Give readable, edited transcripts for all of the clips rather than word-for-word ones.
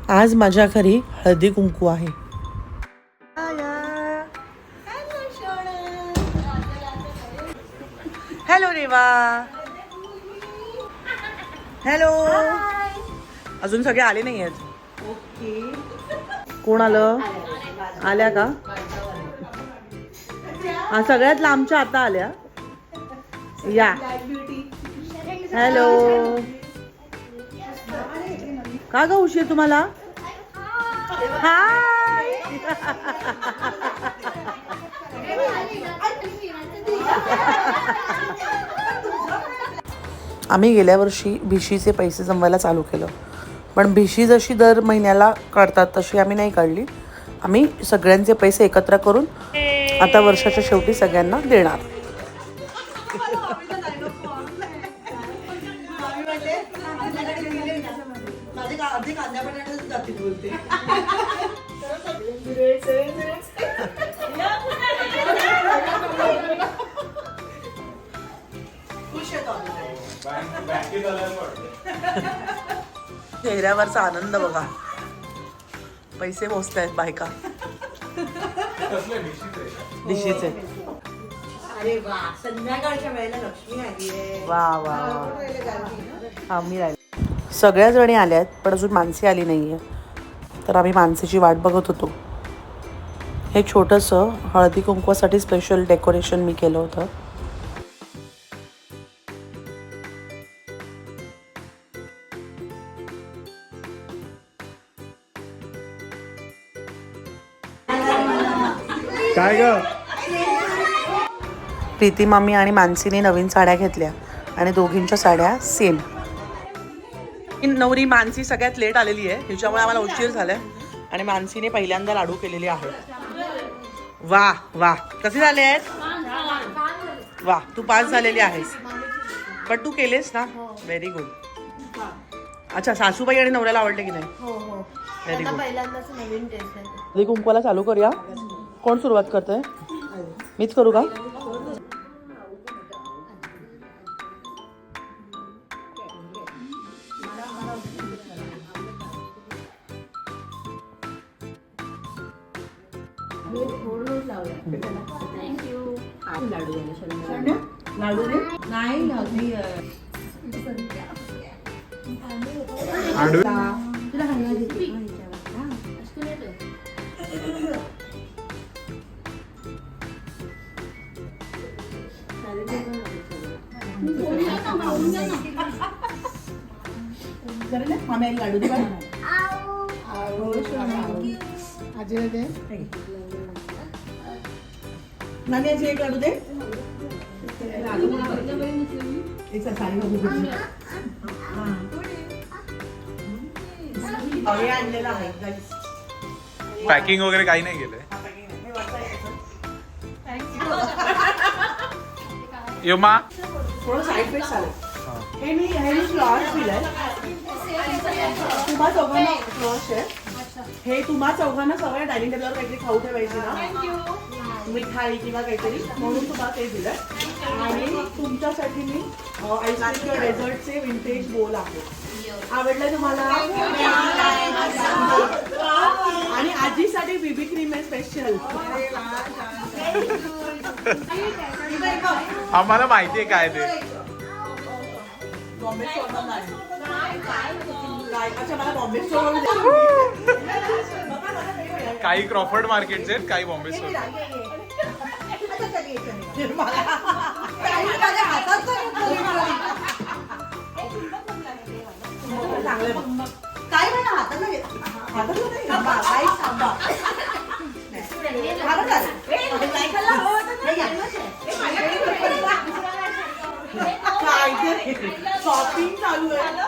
आज माझ्या घरी हळदी कुंकू आहे. हॅलो रेवा. हॅलो. अजून सगळे आले नाही आहेत. ओके. कोण आलं? आल्या का? हा सगळ्यात लांबच्या आता आल्या. या. हॅलो. का ग उशीर तुम्हाला? हाय. आम्ही गेल्या वर्षी भिशीचे पैसे जमवायला चालू केलं, पण भिशी जशी दर महिन्याला काढतात तशी आम्ही नाही काढली. आम्ही सगळ्यांचे पैसे एकत्र करून आता वर्षाच्या शेवटी सगळ्यांना देणार. चेहऱ्यावरचा आनंद बघा. पैसे मोजतायत बायका. दिशीचे. अरे वा, संध्याकाळच्या वेळेला लक्ष्मी आली आहे. वा वा. हा मी राहिले. सगळ्या जणी आल्या आहेत पण अजून मानसी आली नाहीये, तर आम्ही मानसीची वाट बघत होतो. हे छोटंसं हळदी कुंकवासाठी स्पेशल डेकोरेशन मी केलं होतं. काय ग? प्रीती मामी आणि मानसीने नवीन साड्या घेतल्या आणि दोघींच्या साड्या सेम. नवरी मानसी सगळ्यात लेट आलेली आहे, त्याच्यामुळे आम्हाला उशीर झालाय. आणि मानसीने पहिल्यांदा लाडू केलेले आहेत. वा वा. कसे झाले आहेत? वा. तू पास झालेली आहेस, पण तू केलेस ना. Very good. अच्छा, सासूबाई आणि नवऱ्याला आवडले की नाही? Very good. पहिल्यांदाच नवीन टेस्ट आहे. हळदी कुंकवाला चालू करूया. कोण सुरुवात करतोय? मीच करू का? लाडू दे. नानी आजी एक लाडू दे. आणलेला आहे. पॅकिंग वगैरे काही नाही केलंय. योमा थोडं साईड पेस आलं. हे मी फ्लॉवर्स दिलंय. तुम्हा चौघांना फ्लॉवर्स आहे. हे तुम्हा चौघांना सवय डायनिंग टेबलवर काहीतरी खाऊ ठेवायची ना, मिठाई किंवा काहीतरी, म्हणून तुम्हाला ते दिलंय. आणि तुमच्यासाठी मी आईस्क्रीम किंवा डेझर्टचे विंटेज बोल आहे. आवडलं तुम्हाला? आणि आजीसाठी बीबी क्रीम आहे स्पेशल. आम्हाला माहितीये काय ते. बॉम्बे स्टोअर. अच्छा, मला बॉम्बे स्टोअर. काही क्रॉफर्ड मार्केटचे आहेत, काही बॉम्बे स्टोअर. काय म्हणा हातात नाही. शॉपिंग चालू आहे.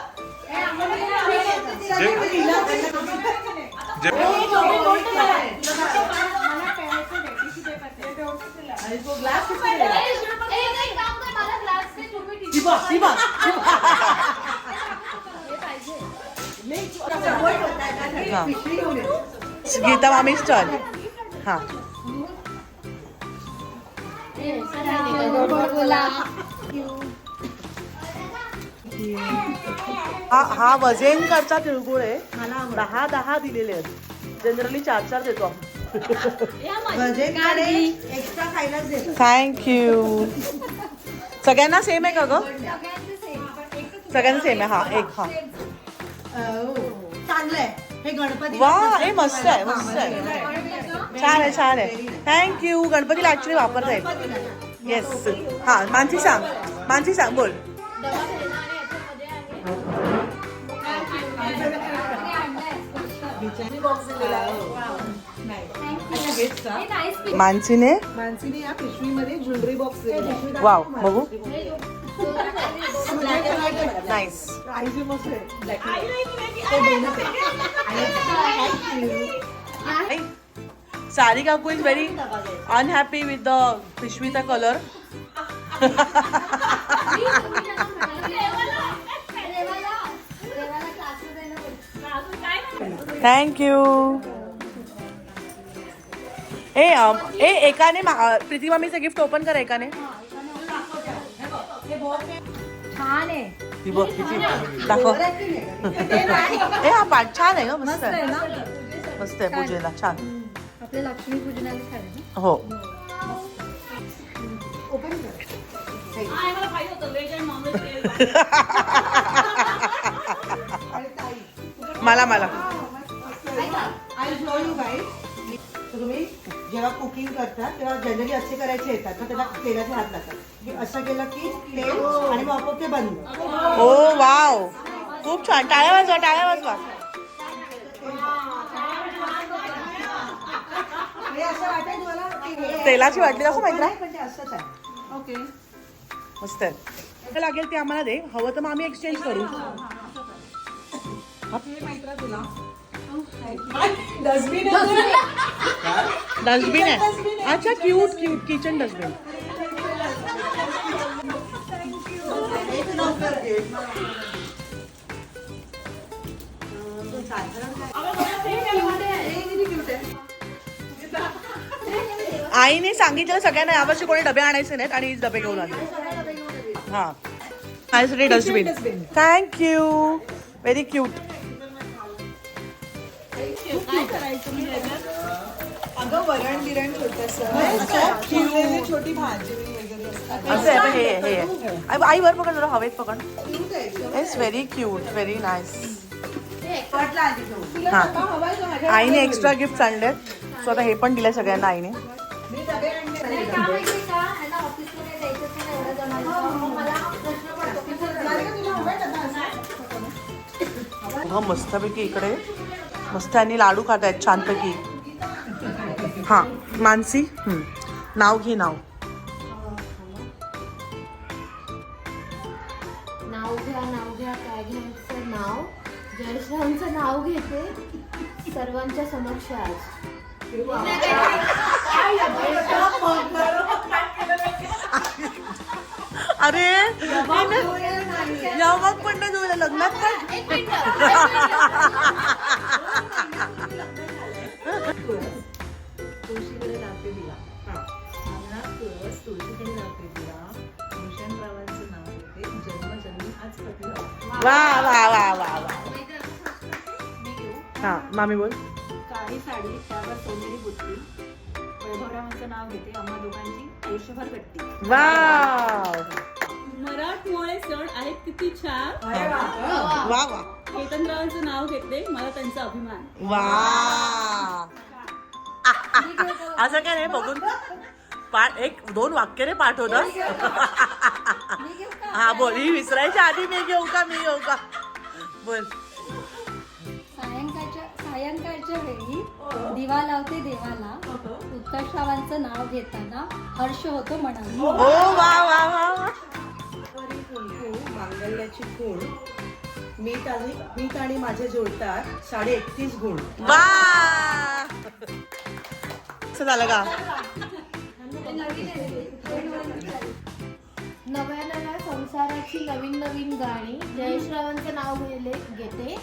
गीता मामीच टर्न. हा. हा वजेनकरचा तिळगुळ आहे. 10 दिलेले आहेत. जनरली 4 देतो आपण. एक्स्ट्रा खायलाच देतो. थँक्यू. सगळ्यांना सेम आहे का ग? सगळ्यांना सेम आहे. हा एक. हा चांगलंय हे गणपती. वा हे मस्त आहे. छान आहे. थँक्यू. गणपतीला ऍक्च्युली वापरता येईल. येस. हा मानसी सांग बोल. मानसीने या पिशवीमध्ये ज्वेलरी बॉक्स दिलेला. वाव बघू. नाईस. सारी काकू is very unhappy with the पिशवीचा कलर. थँक्यू. एकाने प्रीती मम्मीचं गिफ्ट ओपन कर. एकाने छान आहे. ती बघ किती दाखव. हा पाठ छान आहे ग. मस्त आहे. मस्त आहे पूजेला. छान. आपल्या लक्ष्मी पूजनाला खायला. हो. मला आय शो यू गाईज. तुम्ही जेव्हा कुकिंग करता तेव्हा जनरली असे करायचे येतात तर त्याला तेलाचे हात लागतात. की असं केलं की तेल आणि मग आपोआप ते बंद. ओ वाव खूप छान. टाळ्या वाजवा. हे असं वाटेल मला की हे तेलाची वाटली दाखव माहिती नाही. पण ते असंच आहे. ओके. मस्त आहे. काय लागेल ते आम्हाला दे. हवं तर मग आम्ही एक्सचेंज करू. डस्टबिन आहे. अच्छा क्यूट किचन डस्टबिन. आईने सांगितलं सगळ्यांना यावर्षी कोणी डबे आणायचे नाहीत आणि डबे घेऊन आले. हा माझ्यासाठी डस्टबिन. थँक्यू. Very cute. अगं वरण बिरण छोटी भाजी वगैरे असं आहे. हे आई वर पकड जरा. हवेत पकड. It's very cute. Very nice. हा आईने एक्स्ट्रा गिफ्ट आणलेत. सो आता हे पण दिलंय सगळ्यांना आईने. हा मस्तपैकी इकडे मस्त आणि लाडू खात आहेत छानपैकी. हा मानसी नाव घे. नाव घ्या काय घ्यायचं नाव. जयश्रामचं नाव घेते सर्वांच्या समक्ष आज. अरे यावं पण नाही जोडलं लग्नात पण. तुळशीकडे लावते दिला. तुळशीकडे लावते दिला. भूषणरावांचं नाव घेते. जन्मजन्मी आज पती. वा. हा मामी बोल. काळी साडी त्यावर सोनेरी बुट्टी. वैभवरावांचं नाव घेते. आम्हा दोघांची आयुष्यभर कट्टी. वाव. मराठमोळे सण आहेत किती छान. वा. केतनरावांचं नाव घेते. मला त्यांचा अभिमान. वा. असं काय नाही बघून पाठ 1-2 वाक्य रे पाठ होत. हा बोल. ही विसरायच्या आधी मी घेऊ का बोल. सायंकाळच्या वेळी दिवा लावते देवाला. उत्कर्षरावांचं नाव घेताना हर्ष होतो मनाला. ओ वा. मांगल्याची खूण. मीठ आणि माझे जुळतात 31.5 गुण. वा. असं झालं का? नव्या संसाराची नवीन गाणी. जयश्रावांचं नाव घेते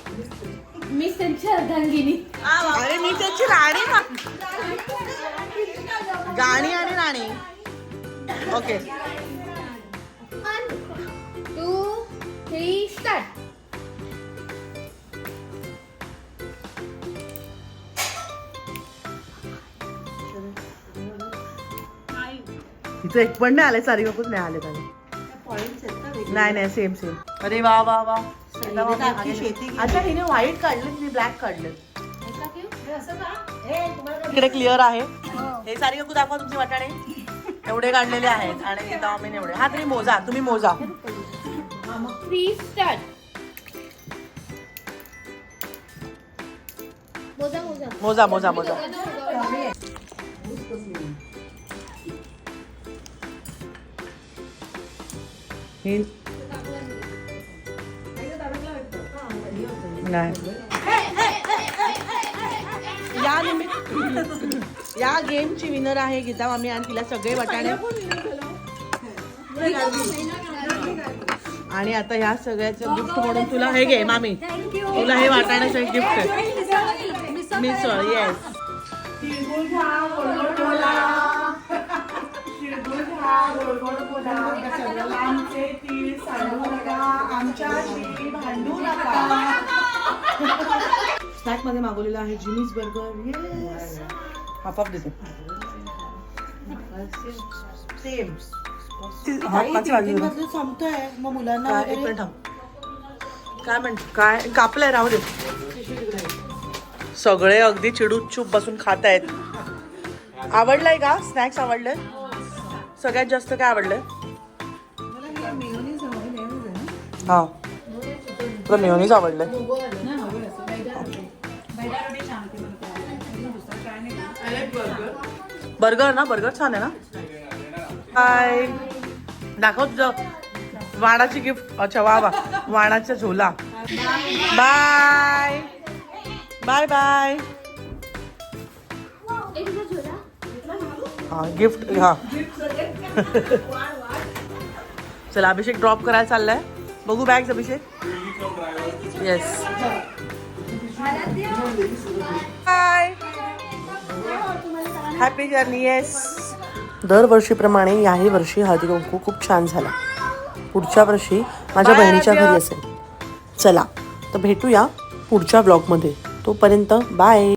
मी त्यांची अर्धांगिनी. अरे मी त्याची राणी ना. गाणी आणि राणी. ओके. तू 3 स्टार्ट. तिचं एक पण नाही आले, सारी बाबूच नाही आले त्याने. पॉइंट्स आहेत ना वेगळे. नाही नाही सेम सेम. अरे वा वा वा. हिने तर अख्खी शेती केली. अच्छा हिने व्हाईट काढलं, मी ब्लॅक काढलं. ऐका की? इकडे क्लिअर आहे. हे सारी काकू दाखवा तुमचे वाटाणे. एवढे काढलेले आहेत आणि इथं मी एवढे. हा तरी मोजा, तुम्ही मोजा. 3 स्टार्ट. मोजा मोजा. मोजा मोजा मोजा. ही नाही. या निमित्त या गेमची विनर आहे गीता मामी आणि तिला सगळे वाटाणे. आणि आता ह्या सगळ्याचं गिफ्ट म्हणून तुला हे घे मामी, तुला हे वाटाण्याचं एक गिफ्ट आहे. मिसळ. येस. स्नॅक मध्ये मागवलेला आहे Jimmy's burger. Yes. Half half देते. सेम. संपतोय मग मुलांना काय एक वगैरे मिनिट थांब. काय म्हणतो, काय कापलंय, राहू दे. सगळे अगदी चिडून चूप बसून खात आहेत. आवडलंय का स्नॅक्स? आवडलंय. सगळ्यात जास्त काय आवडलंय? हा तुला मेयोनीज आवडलंय. बर्गर ना, बर्गर छान आहे ना. बाय. दाखव तुझं वाणाची गिफ्ट. अच्छा वा वा, वाणाचा झोला. Bye bye bye. हा गिफ्ट. हा चला अभिषेक ड्रॉप करायला चाललाय. बघू bags Abhishek. Yes. Bye. Happy journey. Yes. दरवर्षीप्रमाणे याही वर्षी हळदी कुंकू खूप छान झाला. पुढच्या वर्षी माझ्या बहिणीच्या घरी असेल. चला तर भेटूया पुढच्या ब्लॉगमध्ये. तोपर्यंत बाय.